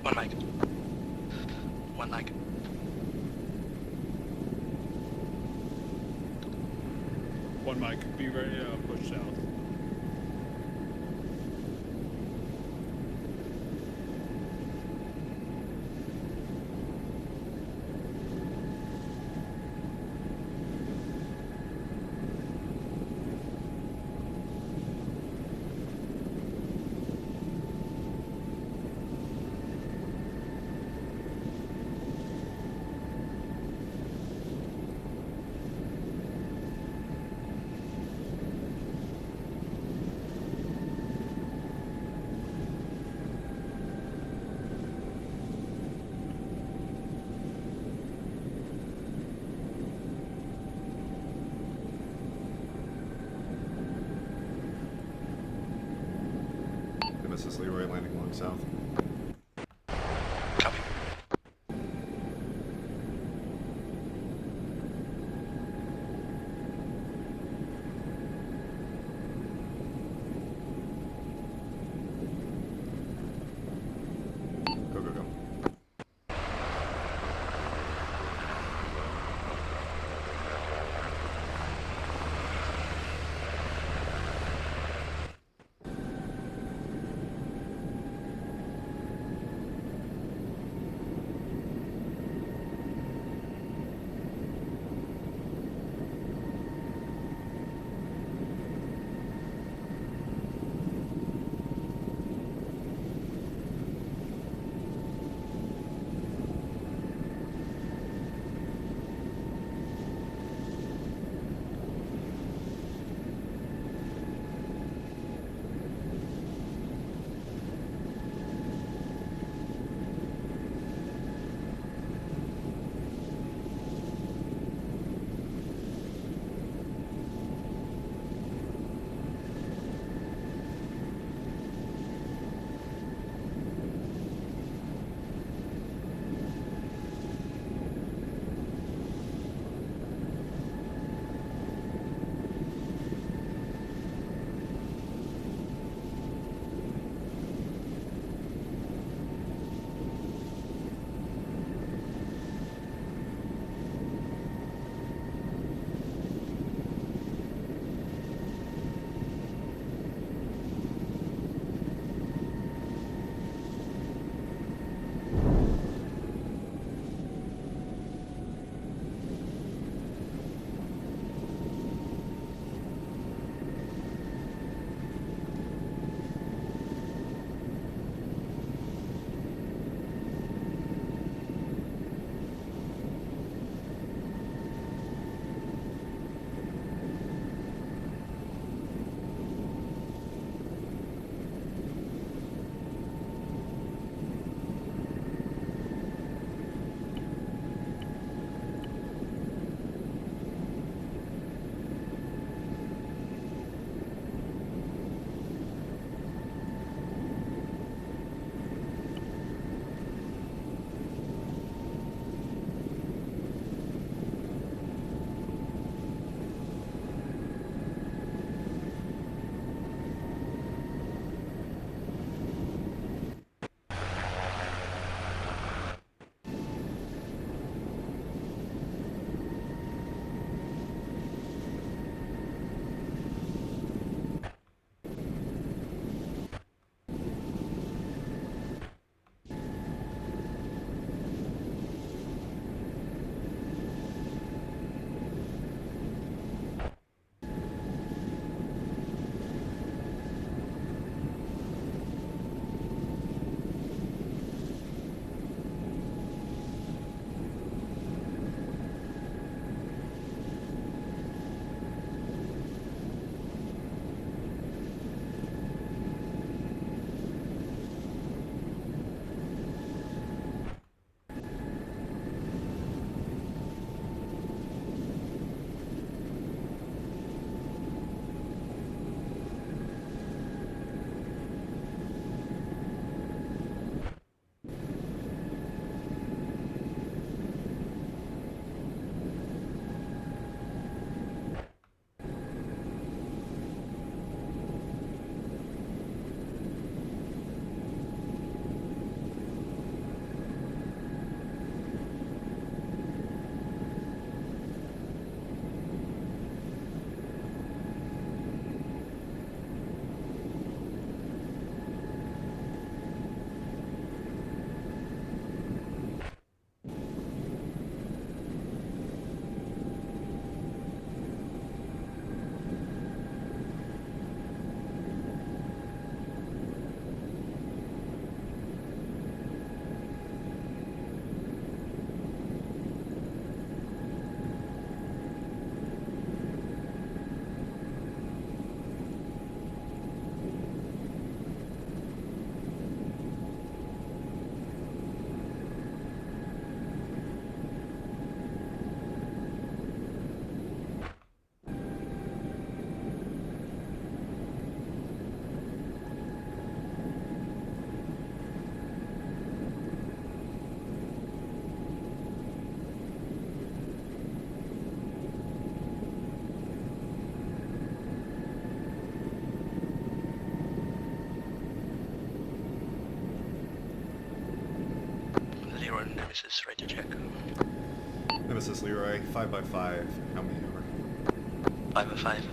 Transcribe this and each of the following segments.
One mic. One mic. One mic. Be ready to push south. Mrs. Leroy landing along south. Copy. Go, go, go. Nemesis, ready to check. Nemesis Leroy, 5x5, how many over? 505.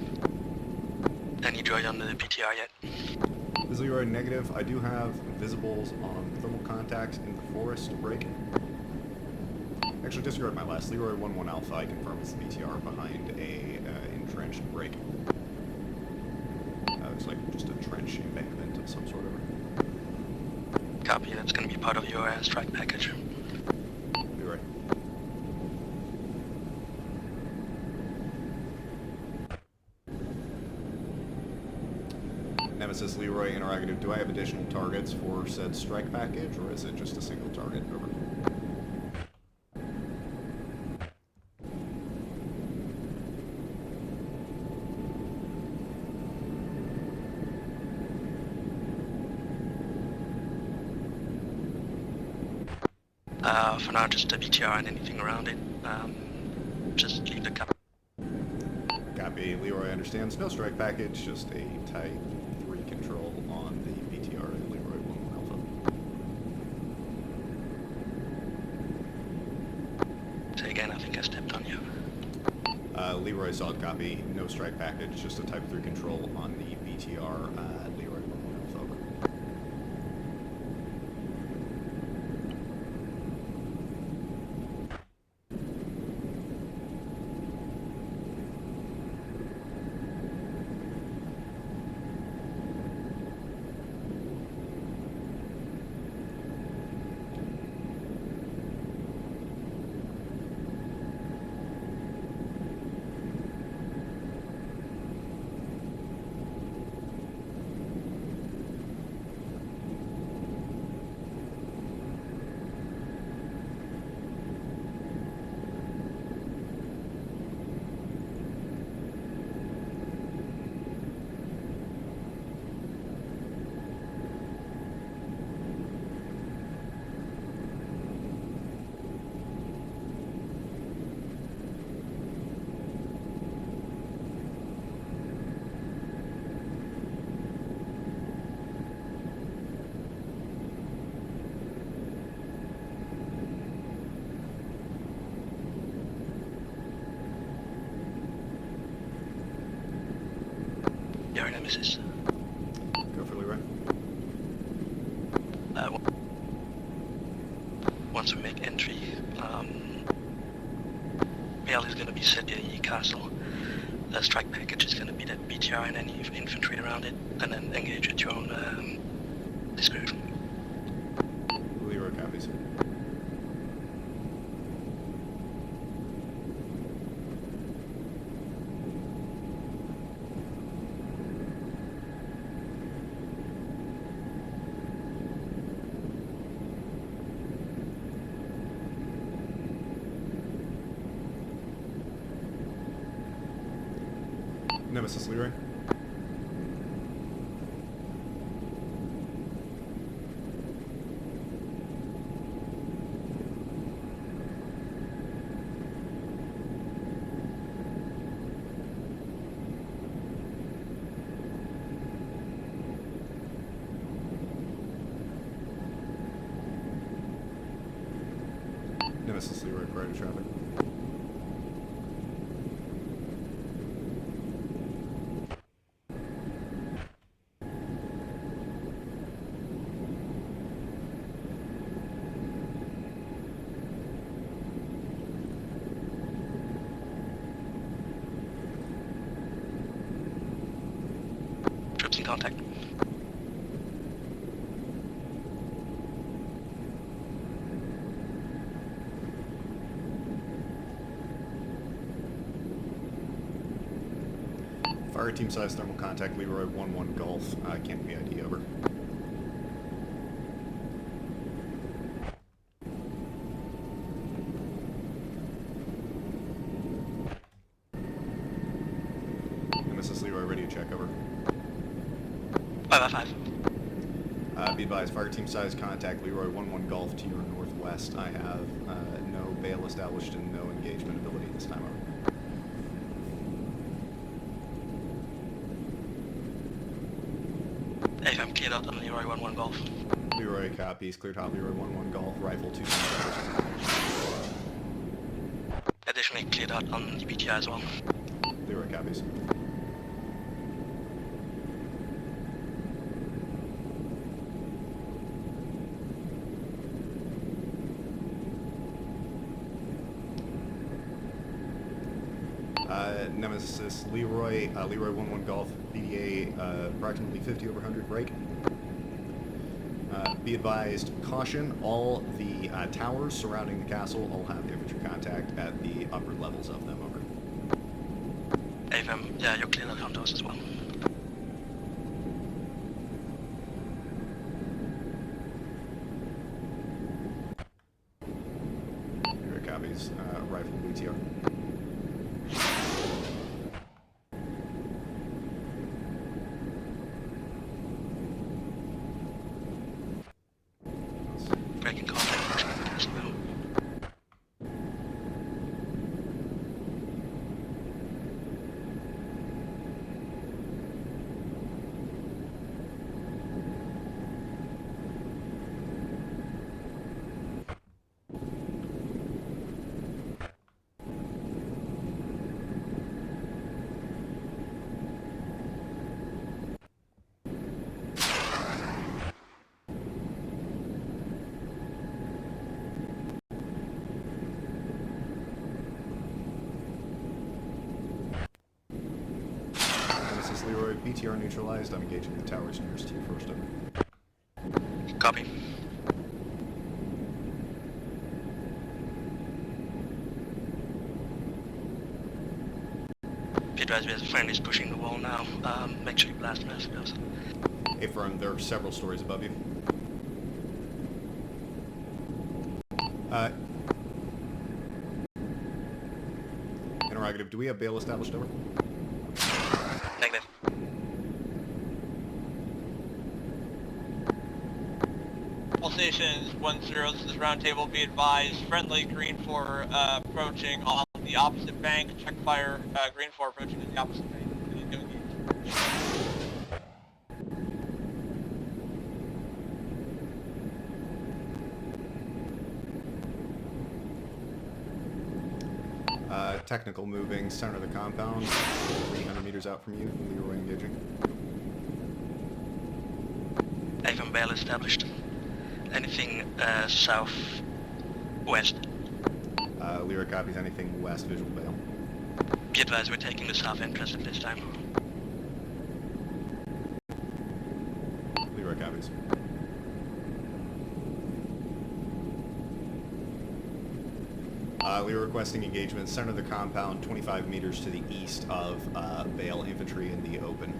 Any joy on the PTR yet? This is Leroy, negative. I do have visibles on thermal contacts in the forest break-in. Actually, disregard my last. Leroy 1-1 Alpha, I confirm it's the BTR behind a entrenched break. Looks like just a trench embankment of some sort of. Copy, that's going to be part of your strike package. Leroy. Nemesis Leroy, interrogative, do I have additional targets for said strike package, or is it just a single target? Over. For now, just a BTR and anything around it. Just leave the cap. Copy. Leroy understands. No strike package, just a Type 3 control on the BTR at Leroy 1-1 Alpha. Say again, I think I stepped on you. Leroy solid copy. No strike package, just a Type 3 control on the BTR at Leroy 1-1 Alpha. Over. Your Nemesis. Go for Leroy. Once we make entry, Real is going to be set in the castle. The strike package is going to be that BTR and any infantry around it, and then engage at your own discretion. Leroy copies. Nemesis Leroy. Nemesis Leroy, prior to traffic. Troops in contact. Fire team size thermal contact, Leroy 1-1 Golf. Can't be ID over. Nemesis Leroy, ready to check over. 5x5. Be advised, fire team size contact, Leroy 1-1 Golf to your northwest. I have no bail established and no engagement ability this time over. Hey, I'm cleared out on Leroy 1-1 Golf. Leroy copies. Clear top Leroy 1-1 Golf. Rifle 2. Additionally, cleared out on the BTR as well. Leroy copies. Nemesis Leroy, Leroy 1-1 Golf, BDA approximately 50 over 100 break. Be advised, caution, all the towers surrounding the castle all have infantry contact at the upper levels of them, over. AFM, yeah, you're cleared out on those as well. Leroy copies, rifle BTR. Breaking contact, pushing the castle now. Leroy, BTR neutralized. I'm engaging the towers nearest to you first. Over. Copy. Be advised, we have friendlies pushing the wall now. Make sure you blast them as it goes. Affirm, there are several stories above you. Interrogative, do we have bail established, over? Negative. All stations 1-0, this is round table, be advised, friendly green 4 approaching on the opposite bank, check fire, green 4 approaching on the opposite bank. Please go engage. Technical moving, center of the compound, 300 meters out from you, Leroy engaging. AFM bail established. Anything south west? Leroy copies, anything west, visual bail. Be advised, we're taking the south entrance at this time. Leroy copies. Leroy requesting engagement, center of the compound, 25 meters to the east of Vale infantry in the open,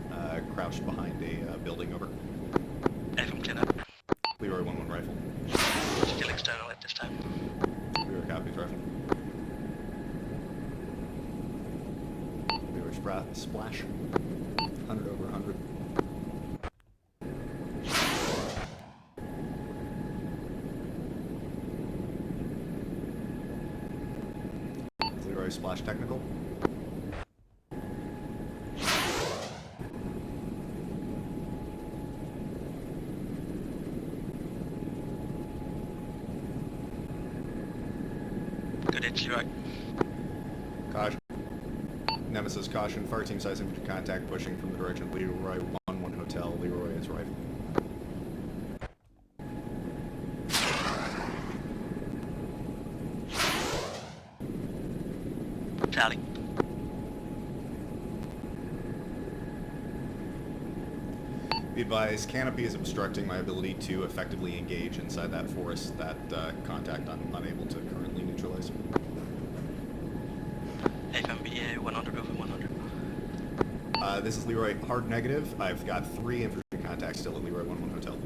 crouched behind a building, over. AFM cleared up. Leroy 1-1 rifle. Still external at this time. Leroy copies, rifle. Leroy splash, 100 over 100. Leroy splash technical. Good hit, Leroy. Caution. Nemesis caution. Fire team size infantry contact pushing from the direction of Leroy 1-1 hotel. Leroy is rifle. Tally. Be advised, canopy is obstructing my ability to effectively engage inside that forest. That contact I'm unable to currently neutralize. AFMBA 100 over 100. This is Leroy, hard negative. I've got 3 infantry contacts still at Leroy 1-1 hotel.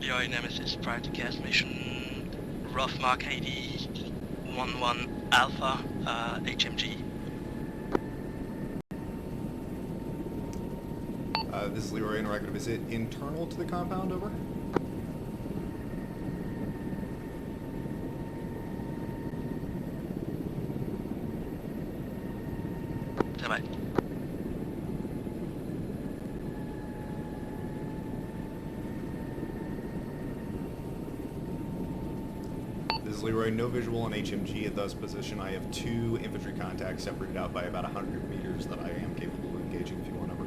Leroy Nemesis prior to gas mission, rough mark 80, 11 Alpha, HMG. This is Leroy Interactive. Is it internal to the compound, over? Stand by. This is Leroy, no visual on HMG at thus position. I have 2 infantry contacts separated out by about 100 meters that I am capable of engaging if you want over.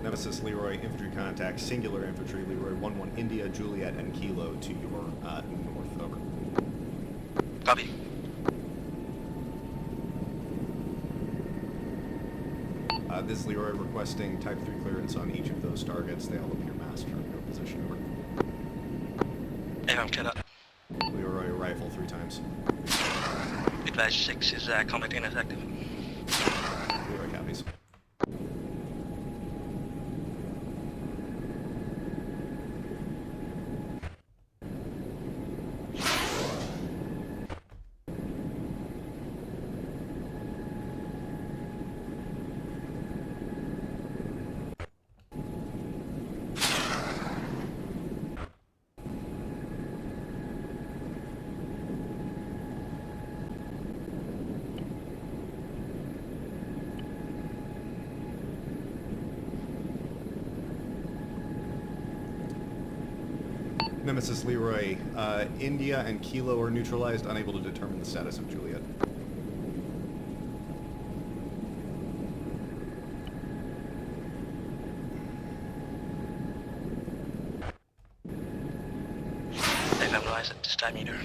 Nemesis Leroy, infantry contact, singular infantry, Leroy 1-1 India, Juliet, and Kilo to your north, over. Copy. This is Leroy requesting Type 3 clearance on each of those targets. They all appear masked from your position, over. I'm cleared up. Leroy rifle 3 times. Advice 6 is combat ineffective. Leroy copies. Nemesis Leroy, India and Kilo are neutralized, unable to determine the status of Juliet. They've analyzed at this time either.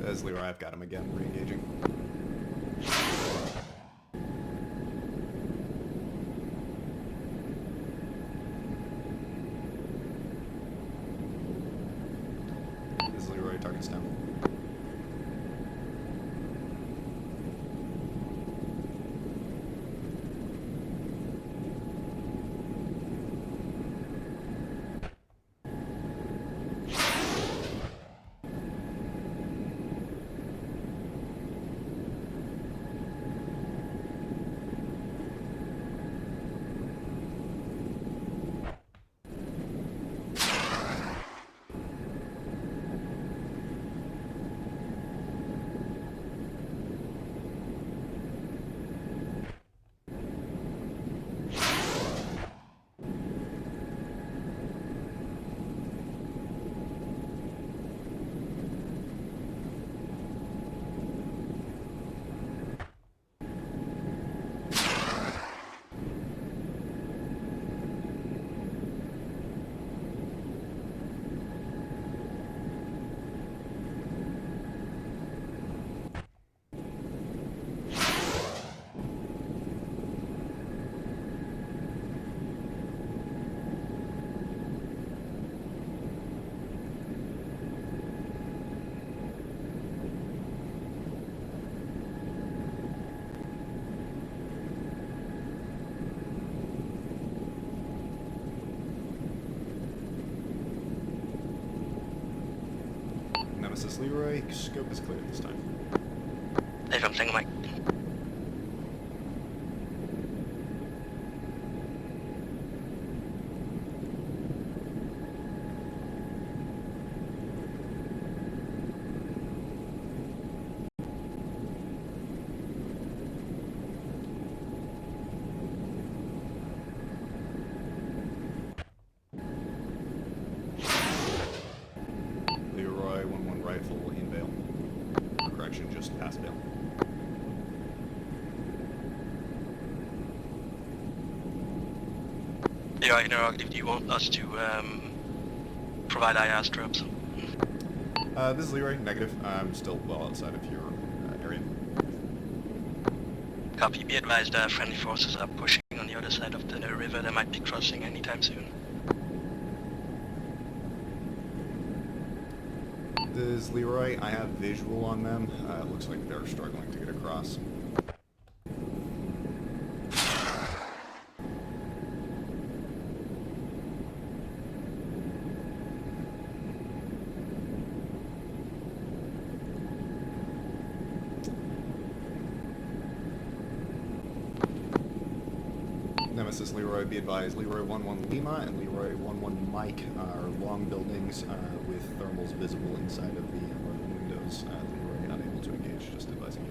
As Leroy, I've got him again, re-engaging. This is Leroy, target's down. Nemesis Leroy, scope is clear this time. AFM Tango Mike. Leroy 1-1 rifle in Vale. Correction, just past Vale. Yeah, Interactive, do you want us to provide IR strips? This is Leroy, negative. I'm still well outside of your area. Copy. Be advised, friendly forces are pushing on the other side of the river. They might be crossing anytime soon. This is Leroy. I have visual on them. It looks like they're struggling to get across. Nemesis Leroy, be advised, Leroy 1-1 Lima and Leroy 1-1 Mike are long buildings with thermals visible inside of the windows. Leroy unable to engage, just advising you.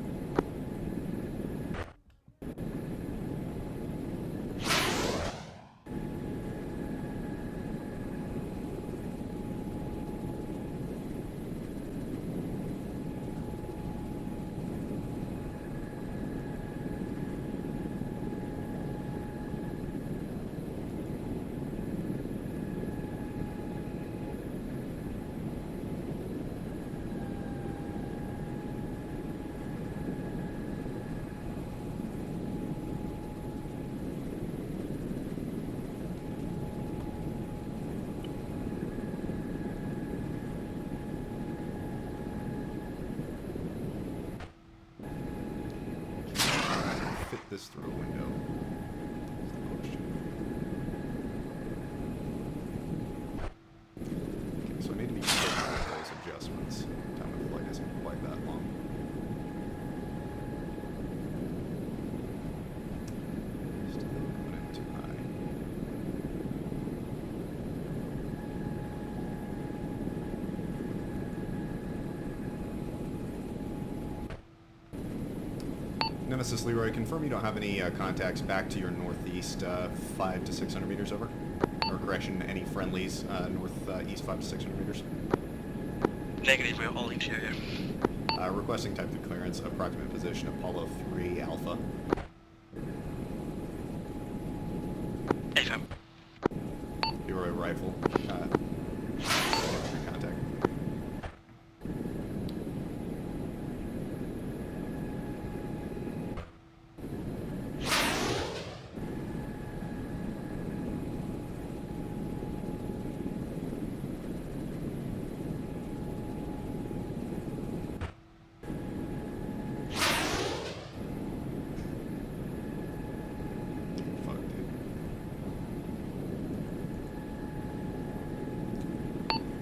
Fit this through a window? Is the question. Okay, so I need to be careful with those adjustments. Time of flight isn't quite that long. Still coming in too high. Nemesis Leroy, confirm you don't have any contacts back to your northeast 500 to 600 meters over? Or correction, any friendlies northeast 500 to 600 meters? Negative, we're all interior. Requesting type 3 clearance, approximate position Apollo 3 Alpha. AFM. Leroy rifle. Contact. Fuck, dude.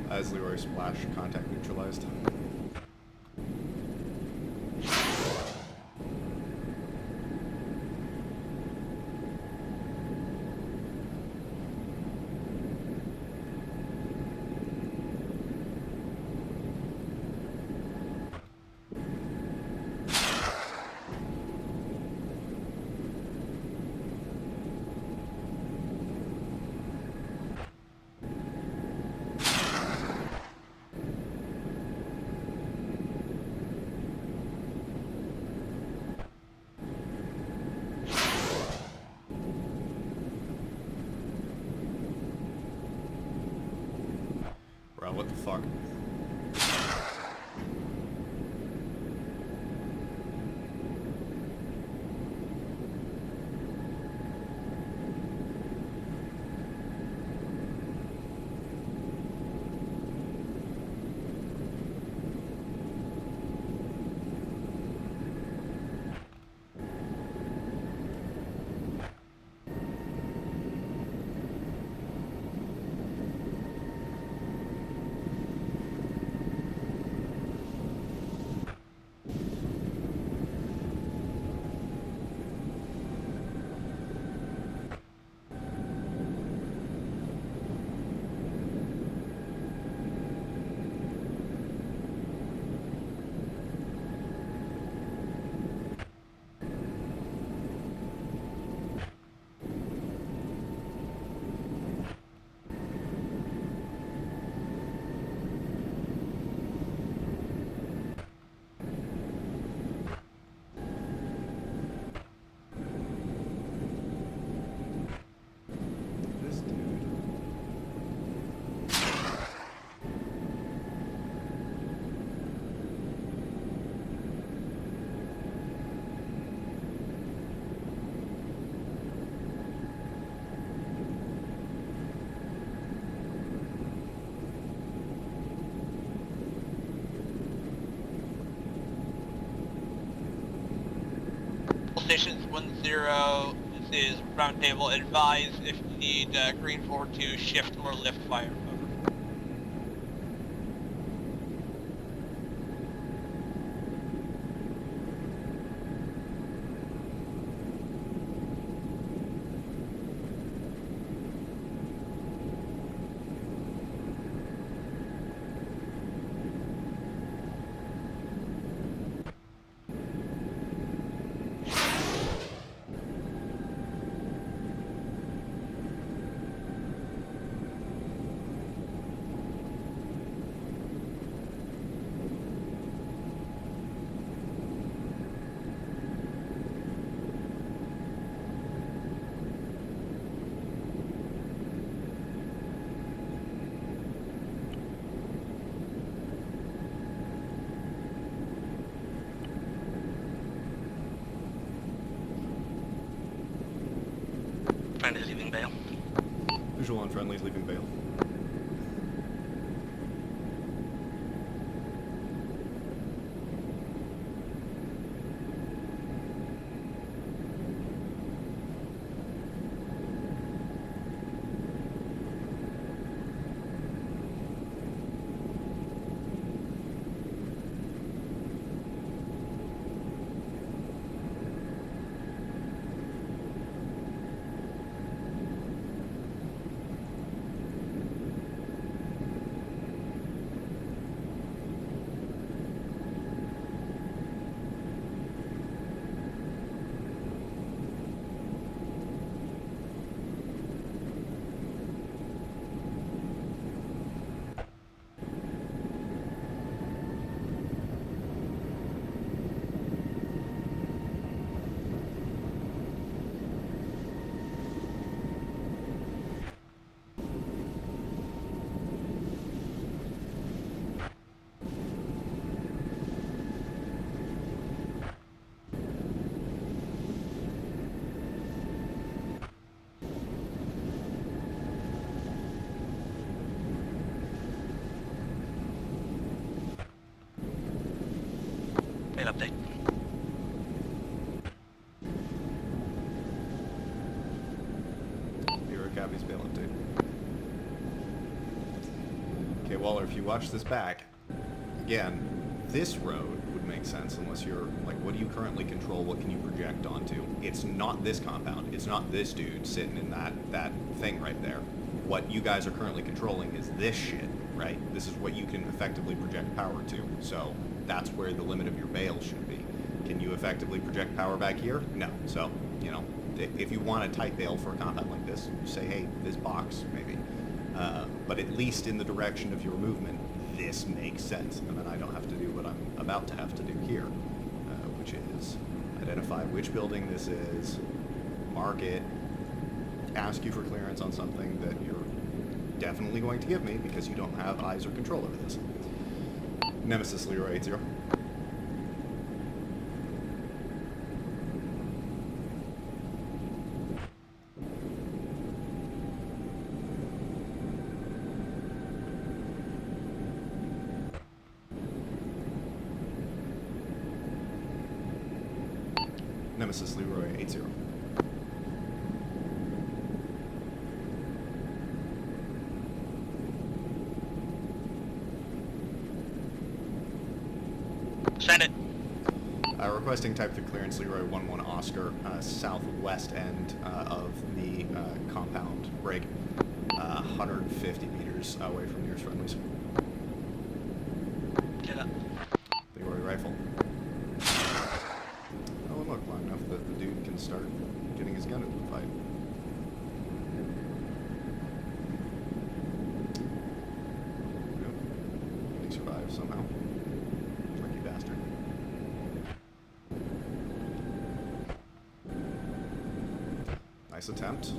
As Leroy splash, contact neutralized. Bro, what the fuck? stations 1-0, this is round table. Advise if you need green 4 to shift or lift fire. Over. Friendly leaving Vale. Visual on friendlies leaving Vale. Vale update. Hero copies Vale update. Okay, Waller, if you watch this back, again, this road would make sense unless you're, like, what do you currently control? What can you project onto? It's not this compound. It's not this dude sitting in that thing right there. What you guys are currently controlling is this shit, right? This is what you can effectively project power to. So that's where the limit of your Vale should be. Can you effectively project power back here? No. So, you know, if you want a tight Vale for a compound like this, you say, hey, this box, maybe. But at least in the direction of your movement, this makes sense. And then I don't have to do what I'm about to have to do here, which is identify which building this is, mark it, ask you for clearance on something that you're definitely going to give me because you don't have eyes or control over this. Nemesis Leroy 80. Nemesis Leroy 80. Send it. Requesting type 3 clearance Leroy 11 Oscar, southwest end of the compound break, 150 meters away from nearest friendlies. Get up. Leroy rifle. Oh, look, long enough that the dude can start getting his gun into the fight. Yep. He survived somehow. Lucky bastard. Nice attempt.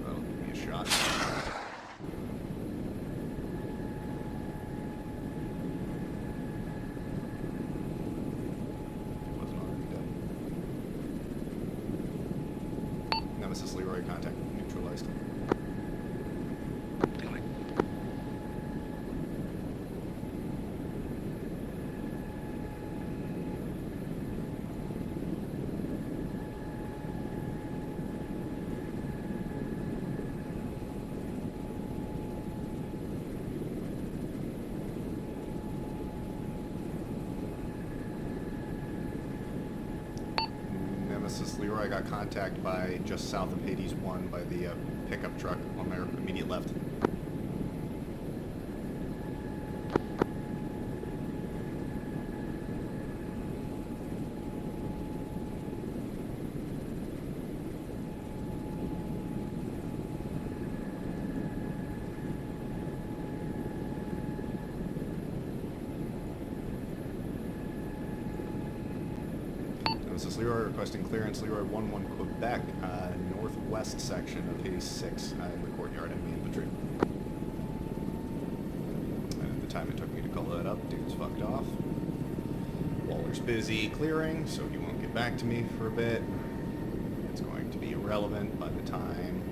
That'll give me a shot. Wasn't already dead. Nemesis Leroy contact neutralized. Anyway. I got contact by just south of Hades 1 by the pickup truck on their immediate left. This is Leroy requesting clearance, Leroy 1-1 Quebec, northwest section of Hades 6 in the courtyard, enemy infantry. And at the time it took me to call that up, dude's fucked off. Waller's busy clearing, so he won't get back to me for a bit. It's going to be irrelevant by the time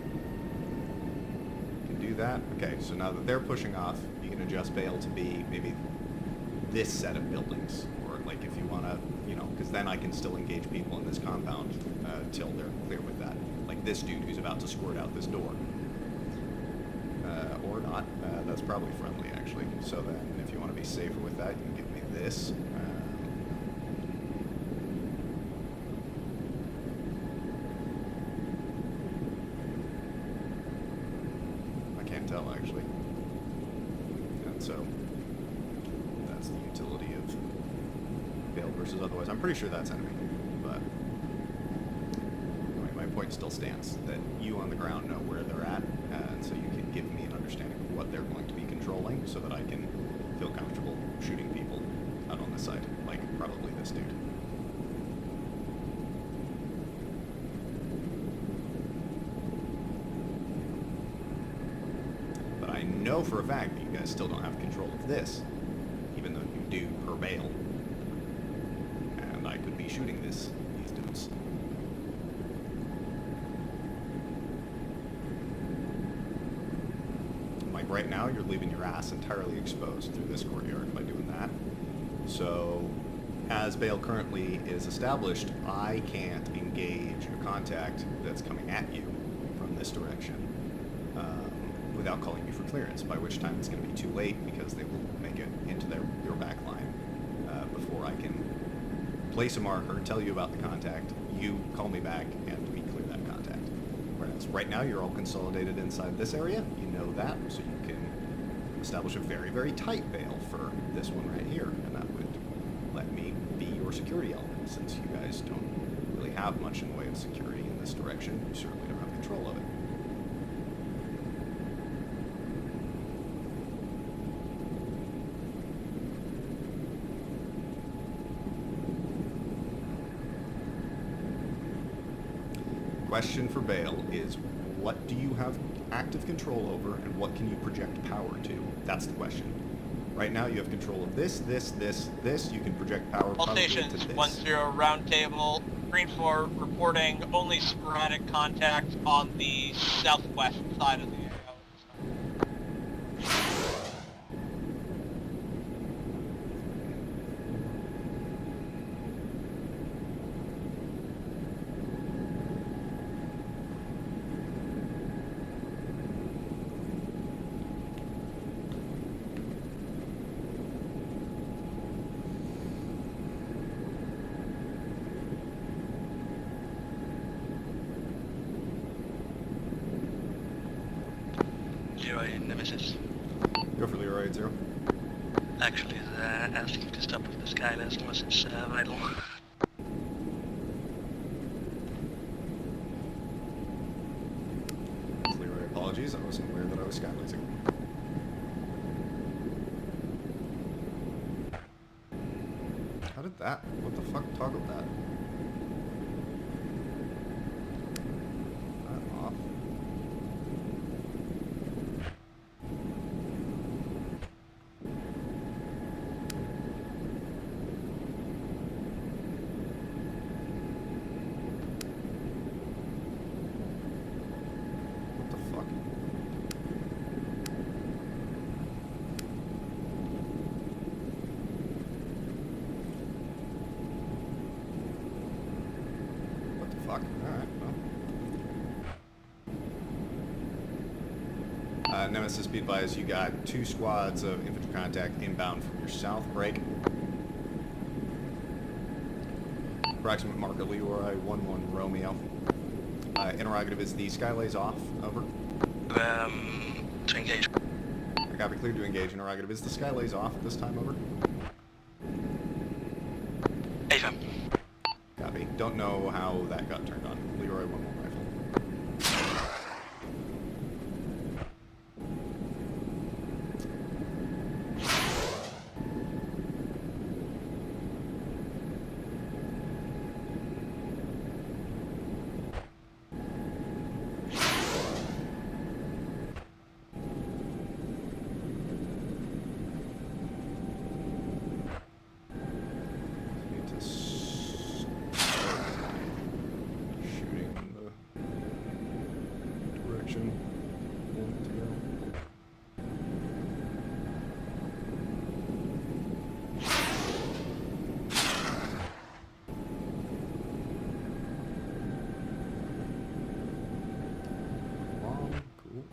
you can do that. Okay, so now that they're pushing off, you can adjust bail to be maybe this set of buildings, or like if you want to, you know, because then I can still engage people in this compound till they're clear with that. Like this dude who's about to squirt out this door. Or not. That's probably friendly, actually. So then, if you want to be safer with that, you can give me this. I can't tell, actually. And so, that's the utility of bail versus otherwise. I'm pretty sure that's enemy, but anyway, my point still stands that you on the ground know where they're at, and so you can give me an understanding of what they're going to be controlling so that I can feel comfortable shooting people out on this side, like probably this dude. But I know for a fact that you guys still don't have control of this, even though you do per bail. And I could be shooting these dudes. Like right now, you're leaving your ass entirely exposed through this courtyard by doing that. So, as bail currently is established, I can't engage a contact that's coming at you from this direction without calling you for clearance, by which time it's going to be too late because they will make it into your back line before I can place a marker, tell you about the contact, you call me back, and we clear that contact. Whereas right now you're all consolidated inside this area, you know that, so you can establish a very, very tight bail for this one right here, and that would let me be your security element, since you guys don't really have much in the way of security in this direction. You certainly don't have control of it. Question for bail is, what do you have active control over, and what can you project power to? That's the question. Right now you have control of this. You can project power All Oh, probably stations, to this. 1-0 round table, Green 4 reporting only sporadic contact on the southwest side of the area. Leroy Nemesis. Go for Leroy 0. Actually, asking to stop with the Skyless unless it's vital. Leroy, apologies, I wasn't aware that I was skylasing. How did that? What the fuck toggled that? That off. What the fuck? What the fuck? Alright, well. Nemesis, be advised, you got 2 squads of infantry contact inbound from your south break. Approximate marker Leroy 1-1 Romeo. Interrogative, is the skylays off? Over. To engage. I copy, cleared to engage. Interrogative, is the skylays off at this time? Over. AFM. Copy. Don't know how that got turned on. Leroy 1-1 rifle. Need to start shooting in the direction I want to go. Long, cool.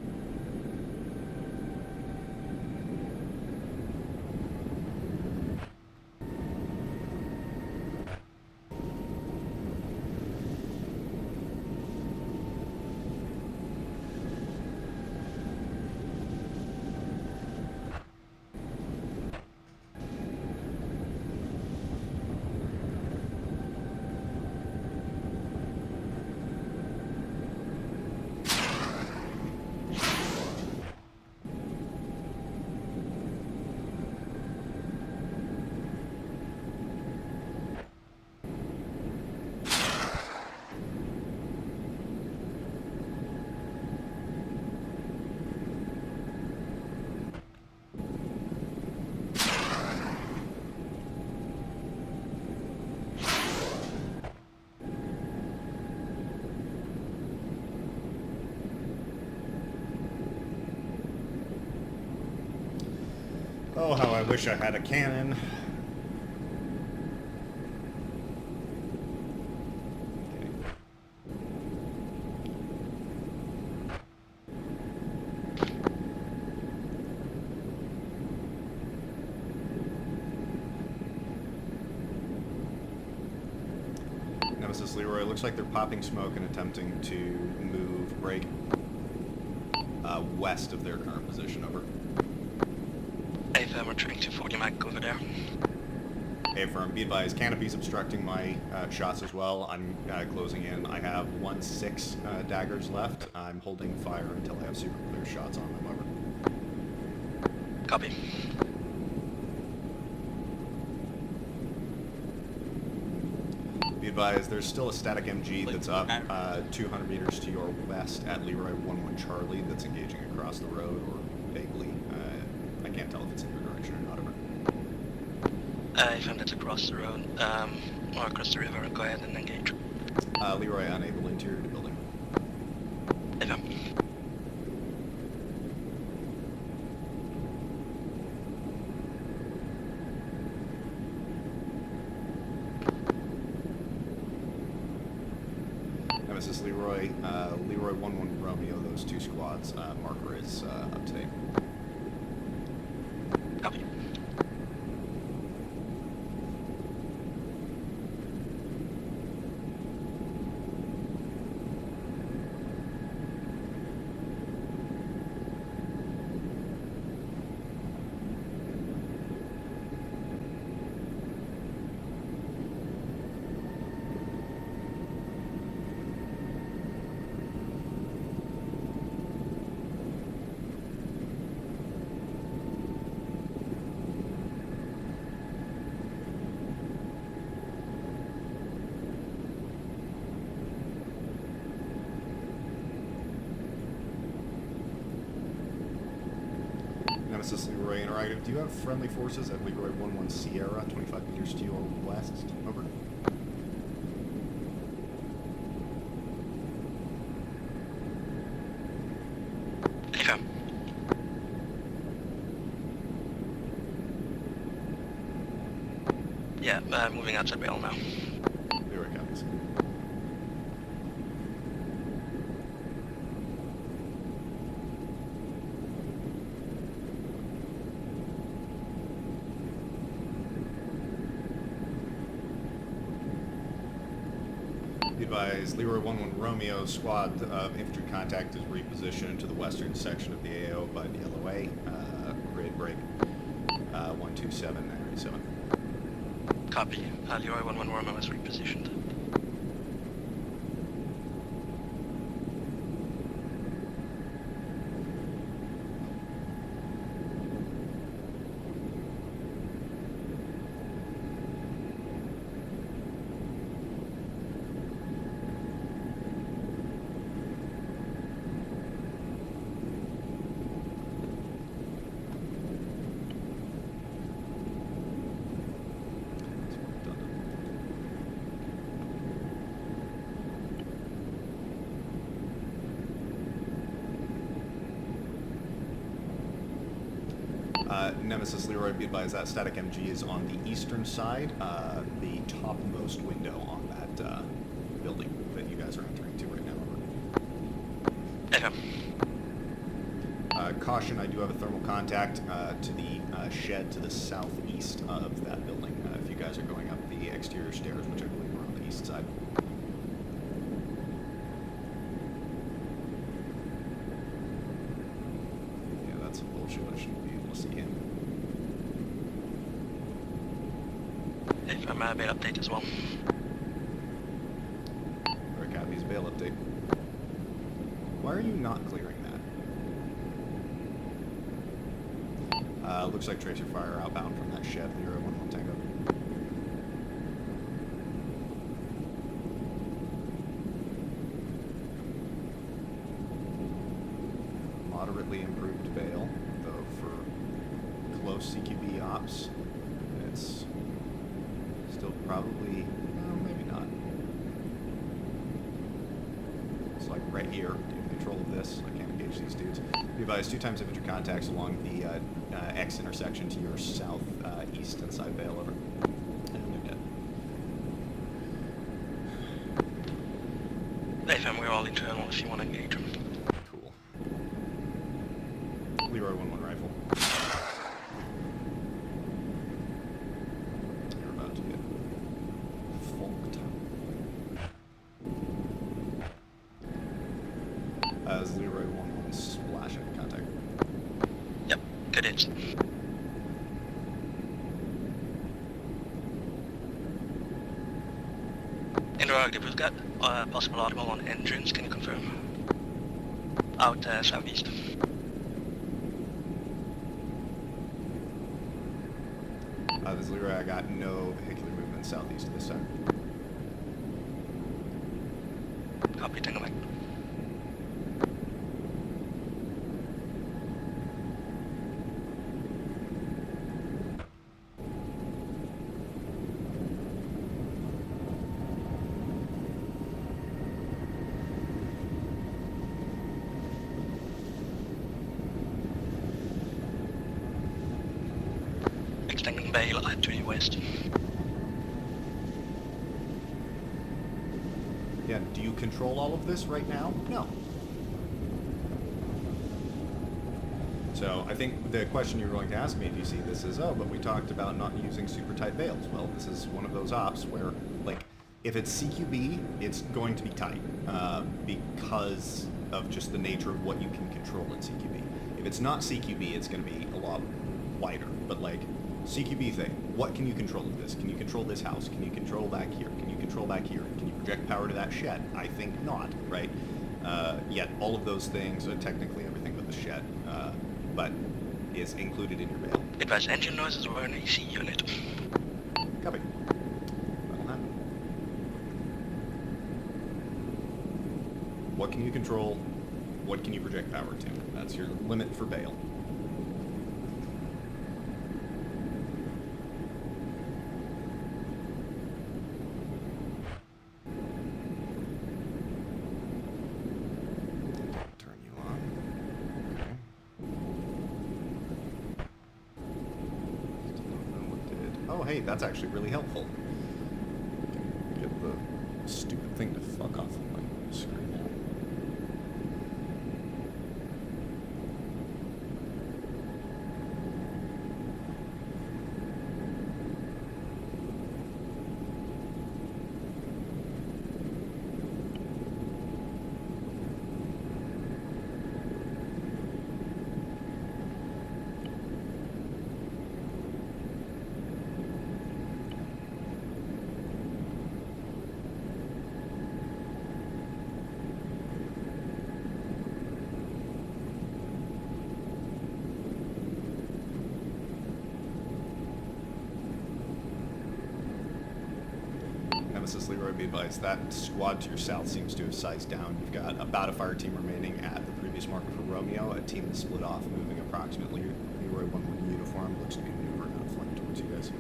Oh, how I wish I had a cannon. Nemesis Leroy, looks like they're popping smoke and attempting to move break west of their current position. Over. AFM, we're trying to 40 mag over there. Affirm. Be advised, canopy's obstructing my shots as well. I'm closing in. I have 1-6 daggers left. I'm holding fire until I have super clear shots on them. Over. Copy. Be advised, there's still a static MG that's up 200 meters to your west at Leroy 1-1 Charlie that's engaging across the road, or vaguely. I can't tell if it's in your direction or not. Over. AFM, that's across the road, or across the river. Go ahead and engage. Leroy, unable interior to building. AFM. Nemesis Leroy, Leroy 1-1 Romeo, those two squads, marker is up to date. Copy. Nemesis Leroy Interactive, do you have friendly forces at Leroy 1-1 Sierra, 25 meters to your west? Over. AFM. Yeah, moving outside rail now. Leroy copies. advise Leroy 1-1 Romeo, squad of infantry contact is repositioned to the western section of the AO by the LOA. Grid break 127-937. Copy. Leroy 1-1 Romeo is repositioned. Nemesis Leroy, be advised that static MG is on the eastern side, the topmost window on that building that you guys are entering to right now. Echo. Caution, I do have a thermal contact to the shed to the southeast of that building, if you guys are going up the exterior stairs, which I believe are on the east side. Yeah, that's bullshit. I shouldn't be able to see him. If MRB update as well. Alright, copies, bail update. Why are you not clearing that? Looks like tracer fire outbound from that shed, Leroy 1-1 Tango. Moderately improved bail, though for close CQB ops, it's still probably, well, maybe not. It's like right here, do you have control of this? I can't engage these dudes. Be advised, 2 times infantry contacts along the X intersection to your south east inside bail, over. And they're dead. FM, we're all internal if you want to engage them. Cool. Leroy 1-1 rifle. You're about to get funked. As Leroy 1-1 splash into contact. Yep, good hits. Interactive, we've got possible audible on engines, can you confirm? Out southeast. This is Leroy, I got no vehicular movement southeast of this time. Copy, Tango Mike. Extending bail to the west. Yeah, do you control all of this right now? No. So I think the question you're going to ask me if you see this is, oh, but we talked about not using super tight bails. Well, this is one of those ops where, like, if it's CQB, it's going to be tight because of just the nature of what you can control in CQB. If it's not CQB, it's going to be a lot wider. But, like, CQB thing, what can you control of this? Can you control this house? Can you control back here? Can you control back here? Can you project power to that shed? I think not, right? Yet all of those things are technically everything but the shed, but is included in your bail. Advise engine noises were an AC unit. Copy. That'll happen. What can you control? What can you project power to? That's your limit for bail. Oh, hey, that's actually really helpful. Get the stupid thing to fuck off of my screen now. this is Leroy. Be advised, that squad to your south seems to have sized down. You've got about a fire team remaining at the previous marker for Romeo. A team is split off, moving approximately. Leroy 1-1 uniform looks to be maneuvering on a flank towards you guys.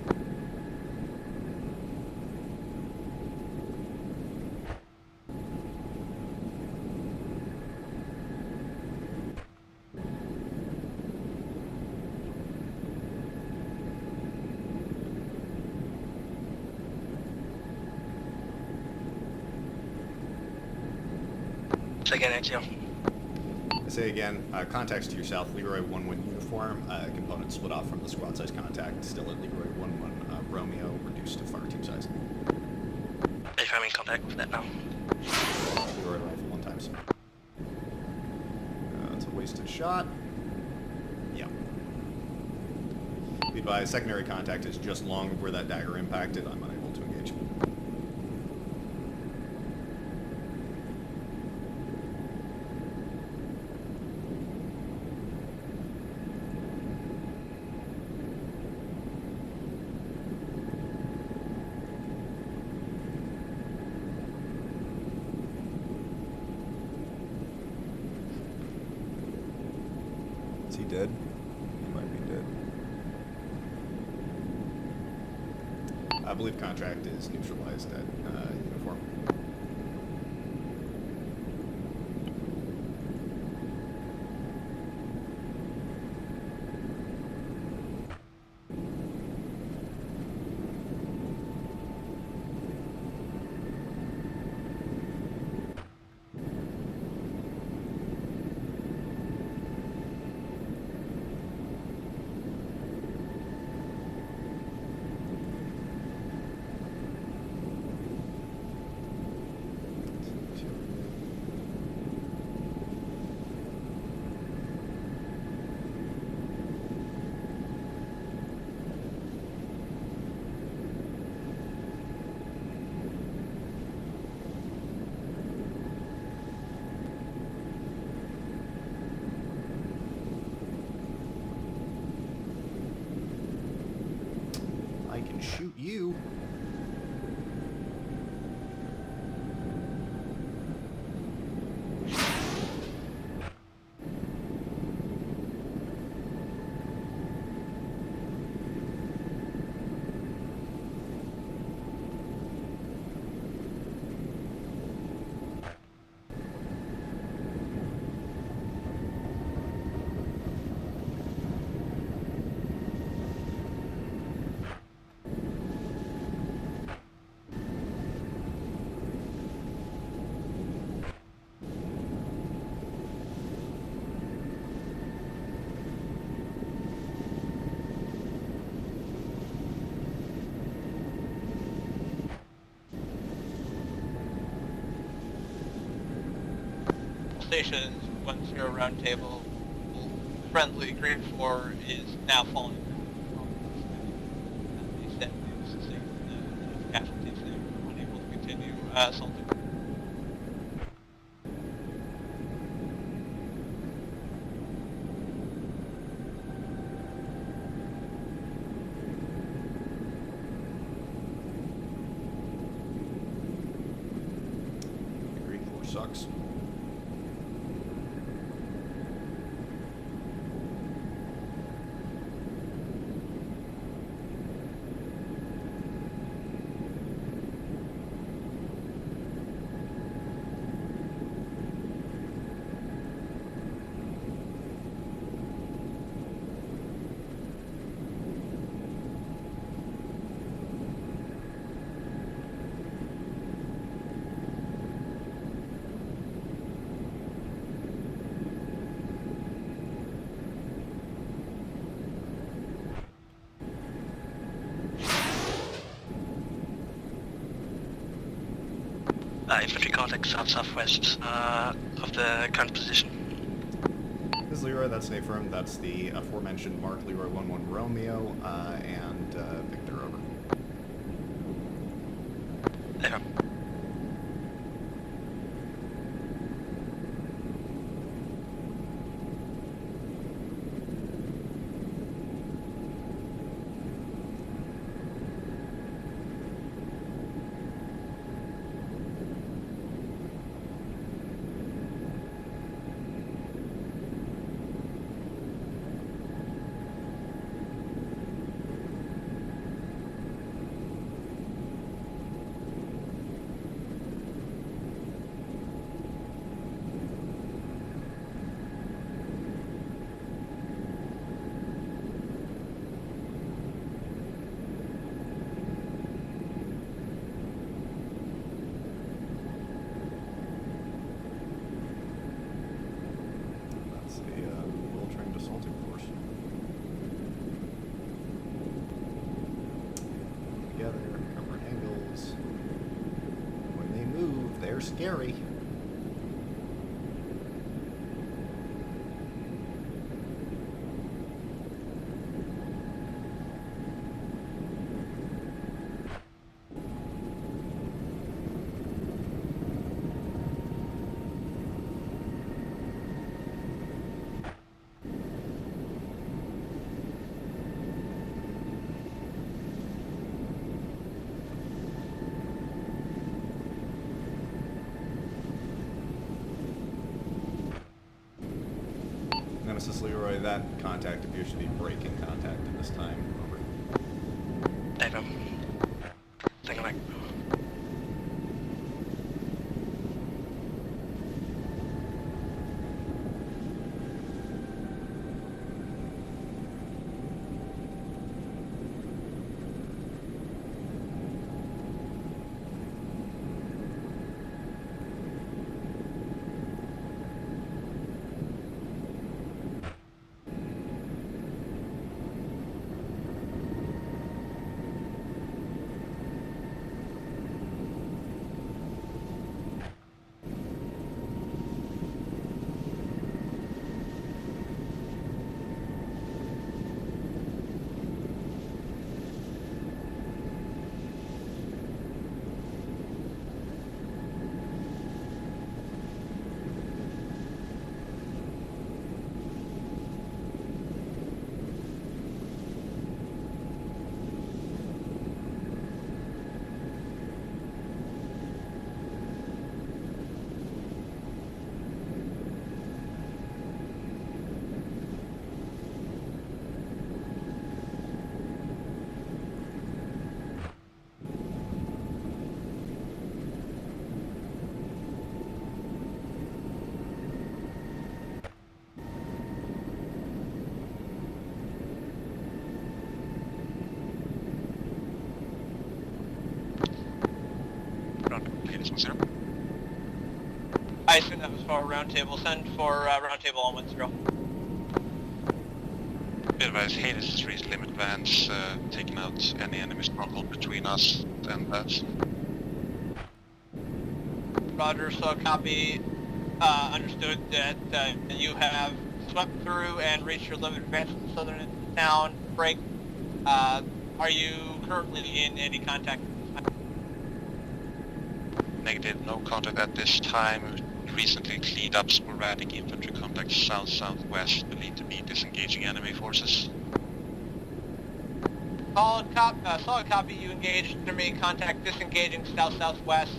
So again, XL. I say again, contacts to your south, Leroy 1-1 uniform, component split off from the squad size contact, still at Leroy 1-1 Romeo, reduced to fire team size. If I'm in contact with that now. Leroy rifle 1 times. That's a wasted shot. Yeah. Be advised, secondary contact is just long of where that dagger impacted. I'm unable to engage. Is he dead? He might be dead. I believe contract is neutralized at uniform. I can shoot you. Stations 1-0 round table. Friendly green 4 is now falling. They said they sustained enough casualties. They were unable to continue assaulting. Green 4 sucks. Infantry contact south-southwest of the current position. This is Leroy, that's Nate Firm, that's the aforementioned Mark Leroy 1-1 Romeo, and Victor, over. There. You're scary. Nemesis Leroy, that contact appears to be breaking contact at this time. Over. Echo. Thinking like. I assume that was for roundtable. Send for roundtable on 10. Be advised, Hades has reached limit vans, taking out any enemy stronghold between us and that. Roger, so copy. Understood that you have swept through and reached your limit advance in the southern end of town. Break. Are you currently in any contact? Negative, no contact at this time. Recently cleaned up sporadic infantry contacts south-southwest, believed to be disengaging enemy forces. Solid copy. You engaged enemy contact disengaging south-southwest.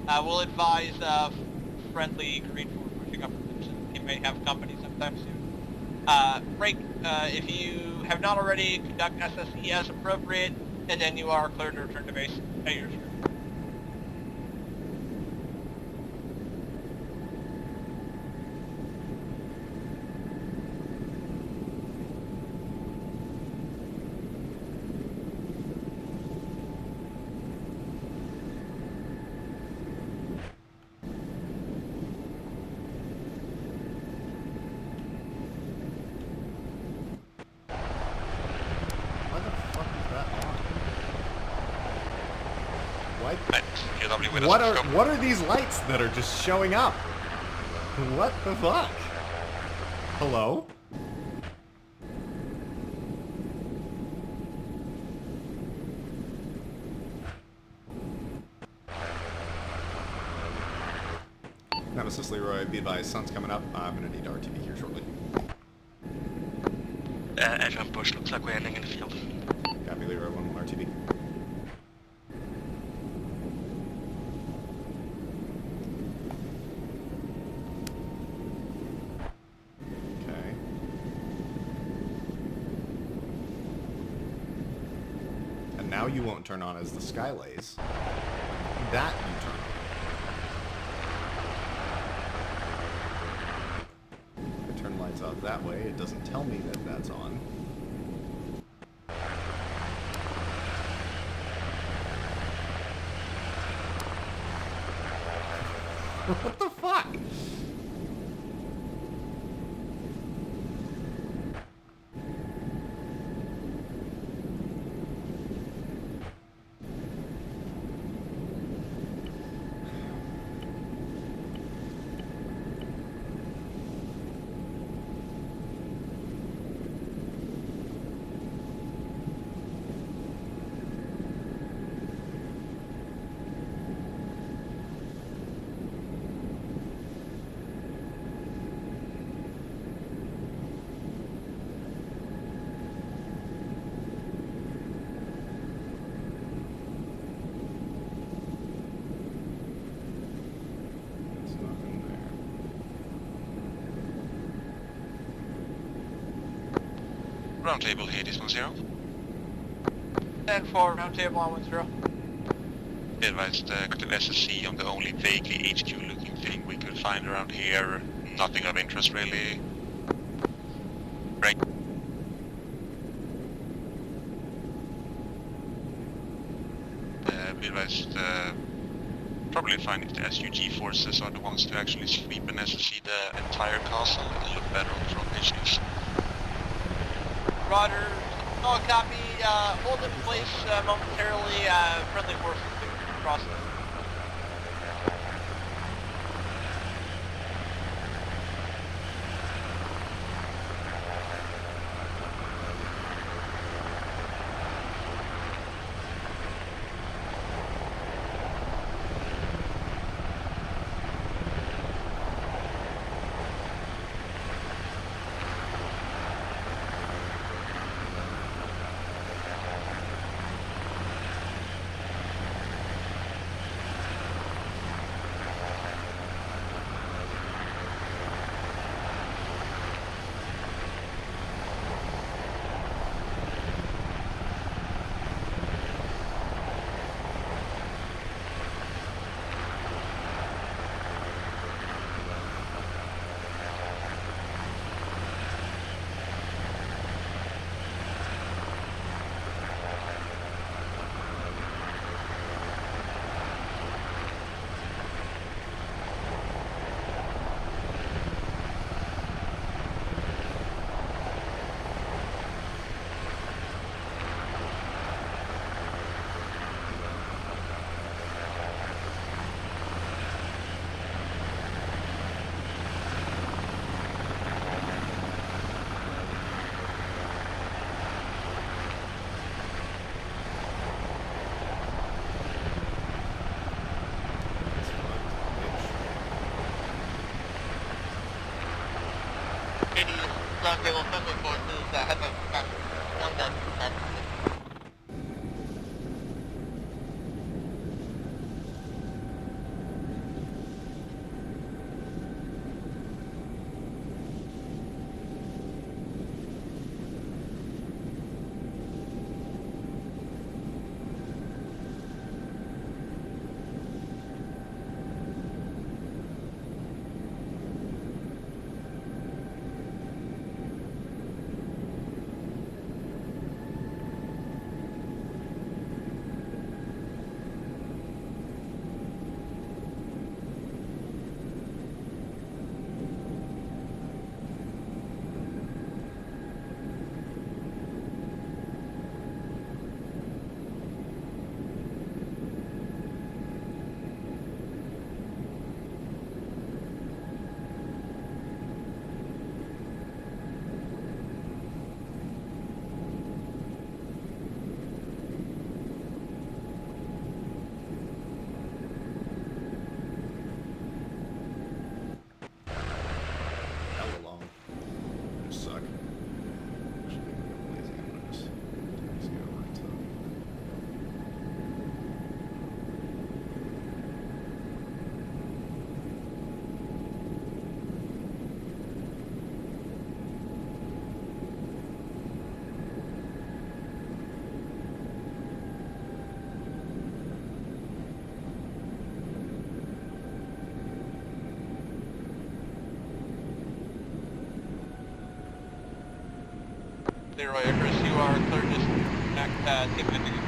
We'll advise friendly green force pushing up from Milsim. He may have company sometime soon. Break. If you have not already, conduct SSE as appropriate, and then you are cleared to return to base at your turn. What are these lights that are just showing up? What the fuck? Hello? Nemesis Leroy, be advised, sun's coming up. I'm gonna need RTB here shortly. Edge on bush, looks like we're ending in the field. Copy, Leroy, 1-1 RTB. Okay. And now you won't turn on as the skylays. That you turn on. I turn lights off that way. It doesn't tell me that that's on. What the fuck? Roundtable Hades 10. 10-4, roundtable on 10. Be advised, active SSC on the only vaguely HQ looking thing we could find around here. Nothing of interest really. Right. Be advised, probably fine if the SUG forces are the ones to actually sweep and SSC the entire castle. It'll look better on the front page news. Roger. Oh, copy. Hold in place momentarily. Friendly forces across the... Roundtable friendly forces have a one gun. Leroy, Chris, you are clear to take